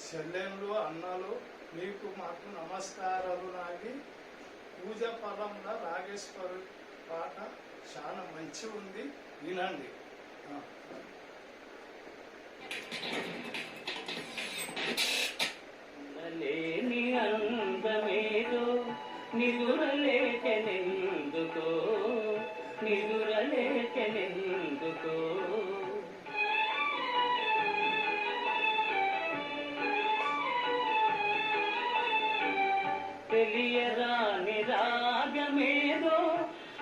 చెల్లెళ్ళు అన్నలు మీకు మాకు నమస్కారాలు. నాగి పూజ పదంలో రాగేశ్వరు పాట చాలా మంచి ఉంది, వినండి. లేని అందమేదో నిదురలేచెనెందుకో, నిదురలేచెనెందుకో, తెలియరాని రాగమేదో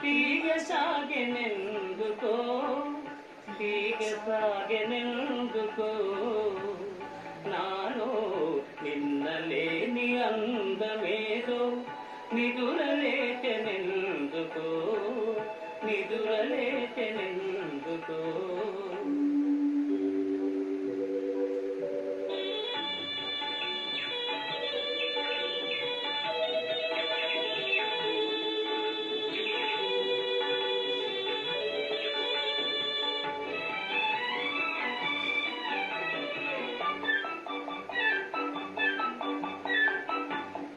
తీగ సాగెనెందుకో, తీగ సాగెనెందుకో, నాలో నిన్నలేని అందమేదో నిదురలేచెనెందుకో, నిదురలేచెనెందుకో.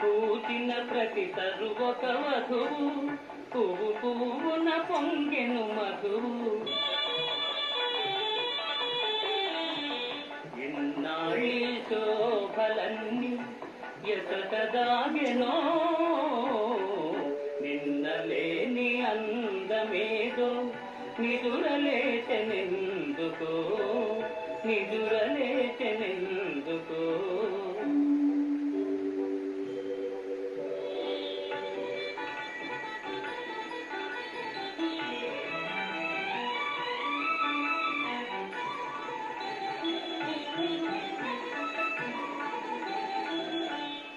పూచిన ప్రతి తరువొక వధువు, పువ్వు పువ్వున పొంగెను మధువు. ఇన్నాళ్ళి శోభలన్నీ ఎసట దాగెనో, నిన్నలేని అందమేదో నిదురలేచెనెందుకో, నిదురలేచెనెందుకో.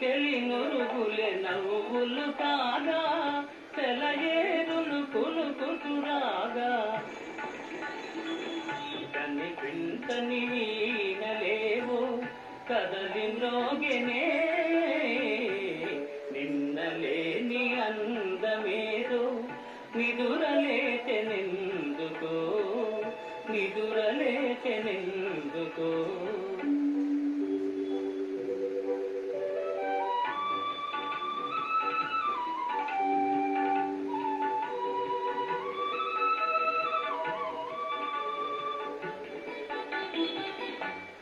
తెలినురుగులే నవ్వులు కాగా, తెలయేరులు కులుకుతురాగా, కనిపించని వీణలేవో కదలి మ్రోగెనే, నిన్నలేని అందమేదో నిదురలేచెనెందుకో, నిదురలేచెనెందుకో.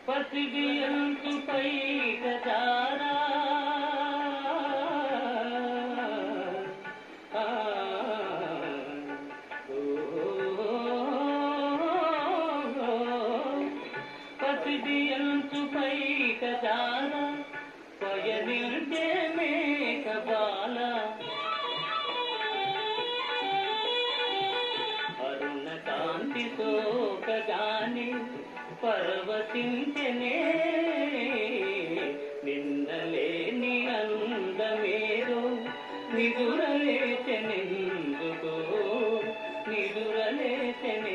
పసిడియంతు పైట జారా, పసిడియంతు పైట జారా, పయనింటే మేక బాల, అరుణ కాంతి సోకగాని పరవశించెనే, నిన్నలేని అందమేదో నిదురలేచెనెందుకో, నిదురలేచెనెందుకో.